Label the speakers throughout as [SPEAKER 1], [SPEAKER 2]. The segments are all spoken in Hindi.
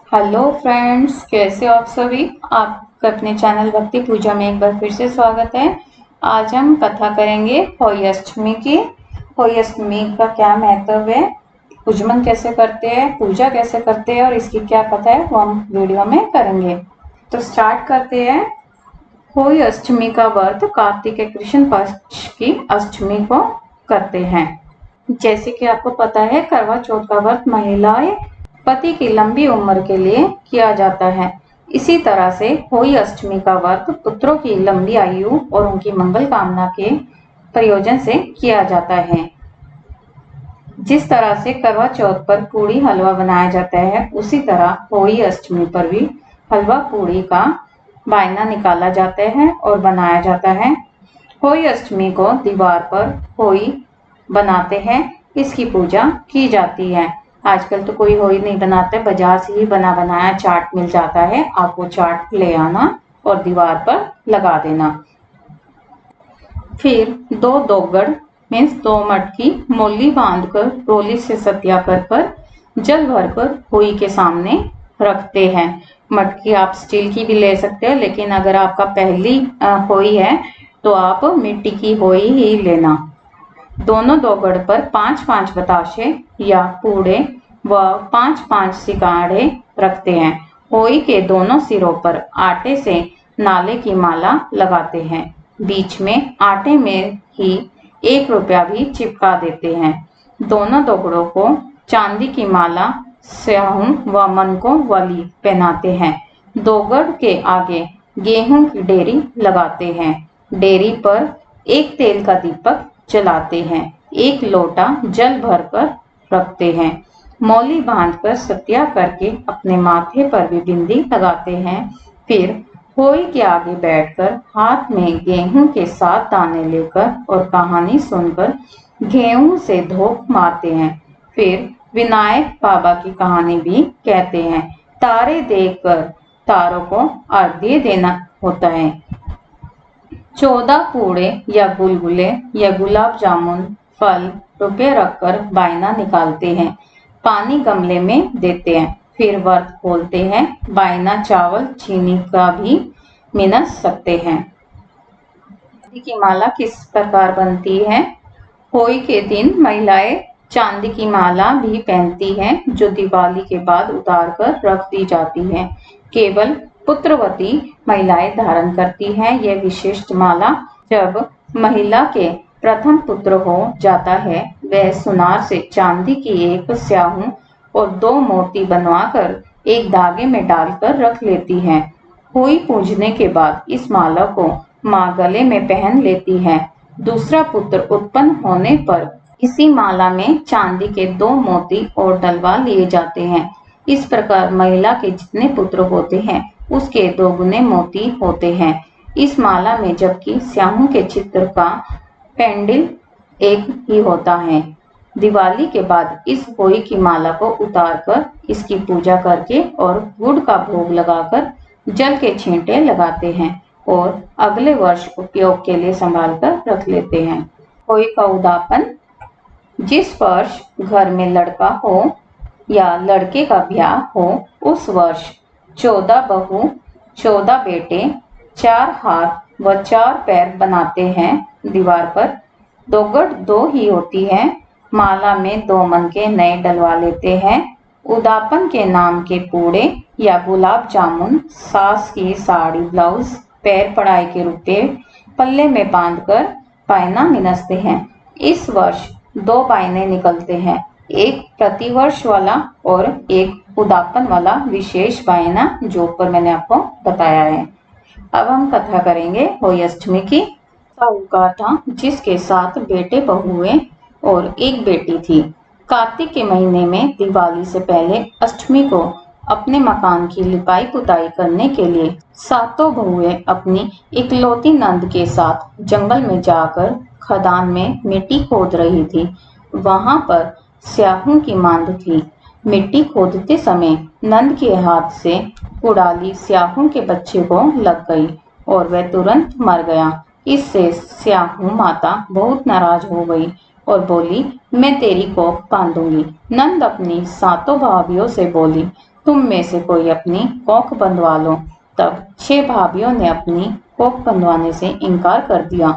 [SPEAKER 1] हेलो फ्रेंड्स, कैसे हो आप सभी। आपका अपने चैनल भक्ति पूजा में एक बार फिर से स्वागत है। आज हम कथा करेंगे होली अष्टमी की। होली अष्टमी का क्या महत्व है, पूजन कैसे करते हैं, पूजा कैसे करते हैं और इसकी क्या कथा है वो हम वीडियो में करेंगे। तो स्टार्ट करते हैं। होली अष्टमी का व्रत कार्तिक के कृष्ण पक्ष की अष्टमी को करते हैं। जैसे कि आपको पता है, करवा चौथ का व्रत महिलाएं पति की लंबी उम्र के लिए किया जाता है। इसी तरह से होली अष्टमी का व्रत पुत्रों की लंबी आयु और उनकी मंगल कामना के प्रयोजन से किया जाता है। जिस तरह से करवा चौथ पर पूड़ी हलवा बनाया जाता है, उसी तरह होली अष्टमी पर भी हलवा पूड़ी का बायना निकाला जाता है और बनाया जाता है। होली अष्टमी को दीवार पर होली बनाते हैं, इसकी पूजा की जाती है। आजकल तो कोई होली नहीं बनाता, बाजार से ही बना बनाया चाट मिल जाता है। आप वो चाट ले आना और दीवार पर लगा देना। फिर दो दोगड़ मीन्स 2 मटकी मोली बांधकर रोली से सतिया कर जल भरकर होली के सामने रखते हैं। मटकी आप स्टील की भी ले सकते हो, लेकिन अगर आपका पहली होली है तो आप मिट्टी की होली ही लेना। दोनों दोगड़ पर 5-5 बताशे या पूड़े व 5-5 सिकाड़े रखते हैं। होली के दोनों सिरों पर आटे से नाले की माला लगाते हैं। बीच में आटे में ही 1 रुपया भी चिपका देते हैं। दोनों दोगड़ों को चांदी की माला स्याहूं व मनकों वाली पहनाते हैं। दोगड़ के आगे गेहूं की डेरी लगाते हैं। डेरी पर एक तेल का दीपक जलाते हैं। 1 लोटा जल भरकर रखते हैं। मौली बांधकर सत्या करके अपने माथे पर भी बिंदी लगाते हैं। फिर होली के आगे बैठकर हाथ में गेहूं के 7 दाने लेकर और कहानी सुनकर गेहूं से धोख मारते हैं। फिर विनायक बाबा की कहानी भी कहते हैं। तारे देखकर तारों को अर्घ्य देना होता है। 14 पूड़े या गुलगुले या गुलाब जामुन फल रुपये रखकर बायना निकालते हैं। पानी गमले में देते हैं। फिर व्रत खोलते हैं। बायना चावल चीनी का भी मिनस सकते हैं। चांदी की माला किस प्रकार बनती है। होली के दिन महिलाएं चांदी की माला भी पहनती हैं, जो दिवाली के बाद उतार कर रख दी जाती है। केवल पुत्रवती महिलाएं धारण करती हैं यह विशिष्ट माला। जब महिला के प्रथम पुत्र हो जाता है, वह सुनार से चांदी की एक स्याहूं और 2 मोती बनवाकर एक धागे में डालकर रख लेती है। होली पूजने के बाद इस माला को मां गले में पहन लेती है। दूसरा पुत्र उत्पन्न होने पर इसी माला में चांदी के 2 मोती और डलवा लिए जाते हैं। इस प्रकार महिला के जितने पुत्र होते हैं उसके 2 गुने मोती होते हैं। इस माला में जबकि स्याहू के चित्र का पेंडिल एक ही होता है। दिवाली के बाद इस होली की माला को उतारकर इसकी पूजा करके और गुड़ का भोग लगाकर जल के छींटे लगाते हैं और अगले वर्ष उपयोग के लिए संभाल कर रख लेते हैं। होली का उदापन। जिस वर्ष घर में लड़का हो या लड़के का ब्याह हो, उस वर्ष 14 बहू 14 बेटे 4 हाथ व 4 पैर बनाते हैं। दीवार पर दोगड़ 2 ही होती है। माला में 2 मनके नए डलवा लेते हैं। उदापन के नाम के पूड़े या गुलाब जामुन, सास की साड़ी ब्लाउज, पैर पढ़ाई के रुपये पल्ले में बांधकर बायना मिनसते हैं। इस वर्ष 2 बायने निकलते हैं, एक प्रतिवर्ष वाला और एक उदापन वाला विशेष बायना, जो ऊपर मैंने आपको बताया है। अब हम कथा करेंगे होली अष्टमी की। साहूकार था जिसके 7 बेटे बहुएं और 1 बेटी थी। कार्तिक के महीने में दिवाली से पहले अष्टमी को अपने मकान की लिपाई पुताई करने के लिए 7 बहुएं अपनी इकलौती नंद के साथ जंगल में जाकर खदान में मिट्टी खोद रही थी। वहां पर स्याहू की मांद थी। मिट्टी खोदते समय नंद के हाथ से कुड़ाली स्याहू के बच्चे को लग गई और वह तुरंत मर गया। इससे स्याहू माता बहुत नाराज हो गई और बोली, मैं तेरी कोख बांधूंगी। नंद अपनी 7 भाभियों से बोली, तुम में से कोई अपनी कोख बंधवा लो। तब 6 भाभियों ने अपनी कोख बंधवाने से इनकार कर दिया,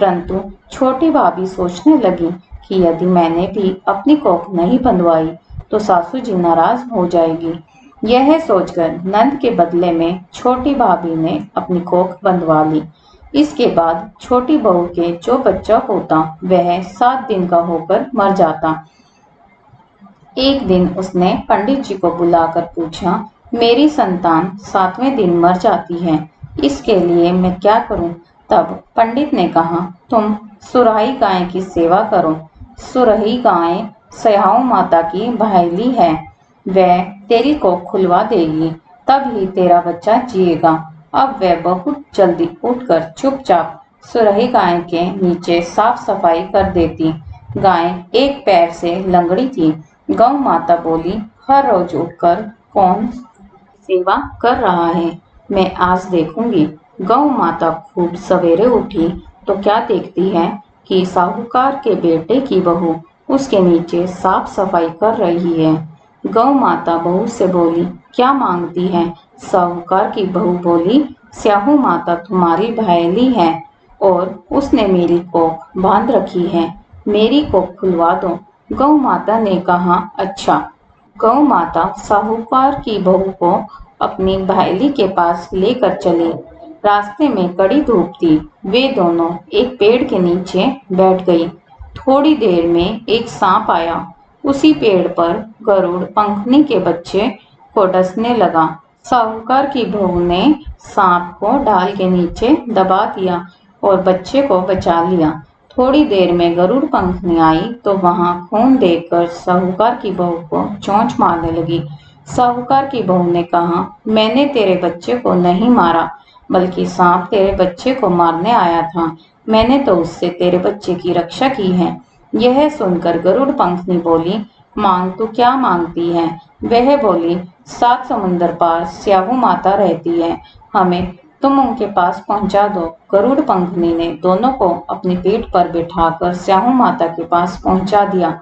[SPEAKER 1] परंतु छोटी भाभी सोचने लगी कि यदि मैंने भी अपनी कोख नहीं बंधवाई तो सासू जी नाराज हो जाएगी। यह सोचकर नंद के बदले में छोटी भाभी ने अपनी कोख बंधवा ली। इसके बाद छोटी बहू के जो बच्चा होता वह 7 दिन का होकर मर जाता। एक दिन उसने पंडित जी को बुलाकर पूछा, मेरी संतान 7वें दिन मर जाती है, इसके लिए मैं क्या करूं? तब पंडित ने कहा, तुम सुराही गाय की सेवा करो। सुरही गाय स्याहू माता की भाईली है, वह तेरी कोख खुलवा देगी, तब ही तेरा बच्चा जिएगा। अब वह बहुत जल्दी उठकर चुपचाप सुरही गाय के नीचे साफ सफाई कर देती। गाय एक पैर से लंगड़ी थी। गौ माता बोली, हर रोज उठकर कौन सेवा कर रहा है, मैं आज देखूंगी। गौ माता खूब सवेरे उठी तो क्या देखती है कि साहूकार के बेटे की बहू उसके नीचे साफ सफाई कर रही है। गौ माता बहू से बोली, क्या मांगती है? साहूकार की बहू बोली, स्याहू माता तुम्हारी भायली है और उसने मेरी कोख बांध रखी है, मेरी कोख खुलवा दो। गौ माता ने कहा, अच्छा। गौ माता साहूकार की बहू को अपनी भायली के पास लेकर चली। रास्ते में कड़ी धूप थी। वे दोनों एक पेड़ के नीचे बैठ गई। थोड़ी देर में एक सांप आया। उसी पेड़ पर गरुड़ पंखनी के बच्चे को डसने लगा। साहूकार की बहू ने सांप को डाल के नीचे दबा दिया और बच्चे को बचा लिया। थोड़ी देर में गरुड़ पंखनी आई तो वहां खून देखकर साहूकार की बहू को चोंच मारने लगी। साहूकार की बहू ने कहा, मैंने तेरे बच्चे को नहीं मारा, बल्कि सांप तेरे बच्चे को मारने आया था। मैंने तो उससे तेरे बच्चे की रक्षा की है। यह सुनकर गरुड़ पंखनी बोली, मांग तो क्या मांगती है? वह बोली, 7 समुंदर पार स्याहू माता रहती है, हमें तुम उनके पास पहुंचा दो। गरुड़ पंखनी ने दोनों को अपनी पीठ पर बिठाकर स्याहू माता के पास पहुंचा दिया।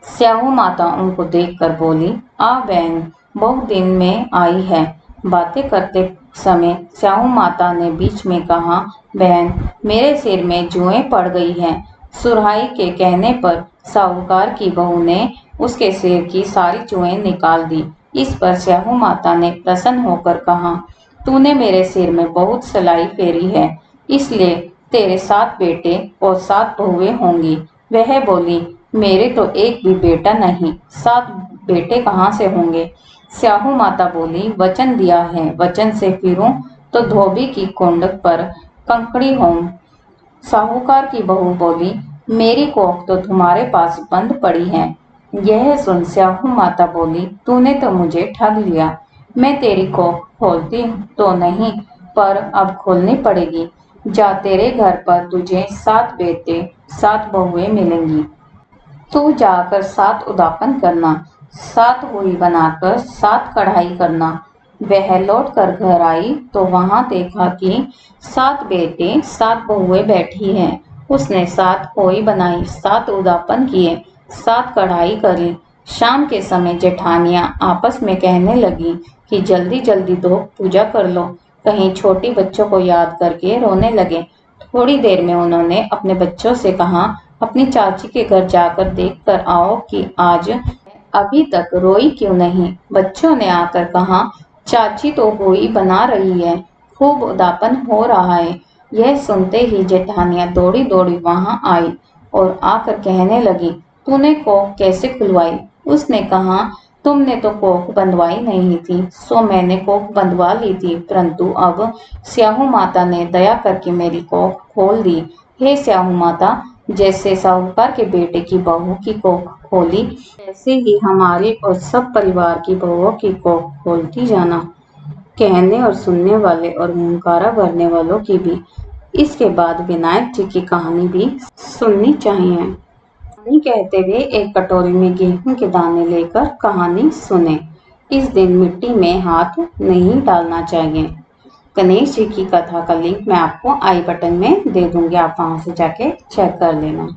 [SPEAKER 1] स्याहू माता उनको देखकर बोली, आ बहन, बहुत दिन में आई है। बातें करते समय स्याहू माता ने बीच में कहा, बहन, मेरे सिर में जुएं पड़ गई हैं। सुरहाई के कहने पर साहूकार की बहू ने उसके सिर की सारी जुएं निकाल दी। इस पर स्याहू माता ने प्रसन्न होकर कहा, तूने मेरे सिर में बहुत सलाई फेरी है, इसलिए तेरे 7 बेटे और 7 बहुएं होंगी। वह बोली, मेरे तो एक भी बेटा नहीं, 7 बेटे कहाँ से होंगे? स्याहू माता बोली, वचन दिया है, वचन से फिरूं तो धोबी की कोंडक पर कंकड़ी होऊं। साहूकार की बहू बोली, मेरी कोख तो तुम्हारे पास बंद पड़ी है। यह सुन स्याहू माता बोली, तूने तो मुझे ठग लिया। मैं तेरी कोख खोलती तो नहीं, पर अब खोलनी पड़ेगी। जा, तेरे घर पर तुझे 7 बेटे 7 बहुएं मिलेंगी। तू जाकर 7 उदापन करना, 7 हुई बनाकर 7 कढ़ाई करना। वह लौट कर घर आई तो वहां देखा कि 7 बेटे 7 बहुएं बैठी हैं। उसने 7 होई बनाई, 7 उदापन किए, 7 कढ़ाई करी। शाम के समय जेठानियां आपस में कहने लगी कि जल्दी जल्दी दो, पूजा कर लो, कहीं छोटी बच्चों को याद करके रोने लगे। थोड़ी देर में उन्होंने अपने बच्चों से कहा, अपनी चाची के घर जाकर देख कर आओ कि आज अभी तक रोई क्यों नहीं। बच्चों ने आकर कहा, चाची तो होई बना रही है, खूब उदापन हो रहा है। यह सुनते ही जेठानियां दौड़ी दौड़ी वहां आई और आकर कहने लगी, तूने कोख कैसे खुलवाई? उसने कहा, तुमने तो कोख बंधवाई नहीं थी, सो मैंने कोख बंधवा ली थी, परंतु अब स्याहू माता ने दया करके मेरी कोख खोल दी। हे स्याहू माता, जैसे साहूकार के बेटे की बहू की कोख खोली, ऐसे ही हमारे और सब परिवार की बहुओं की कोख खोलती जाना। कहने और सुनने वाले और हुंकारा भरने वालों की भी इसके बाद विनायक जी की कहानी भी सुननी चाहिए। कहानी कहते हुए एक कटोरी में गेहूं के दाने लेकर कहानी सुने। इस दिन मिट्टी में हाथ नहीं डालना चाहिए। गणेश जी की कथा का लिंक मैं आपको आई बटन में दे दूंगी, आप वहां से जाके चेक कर लेना।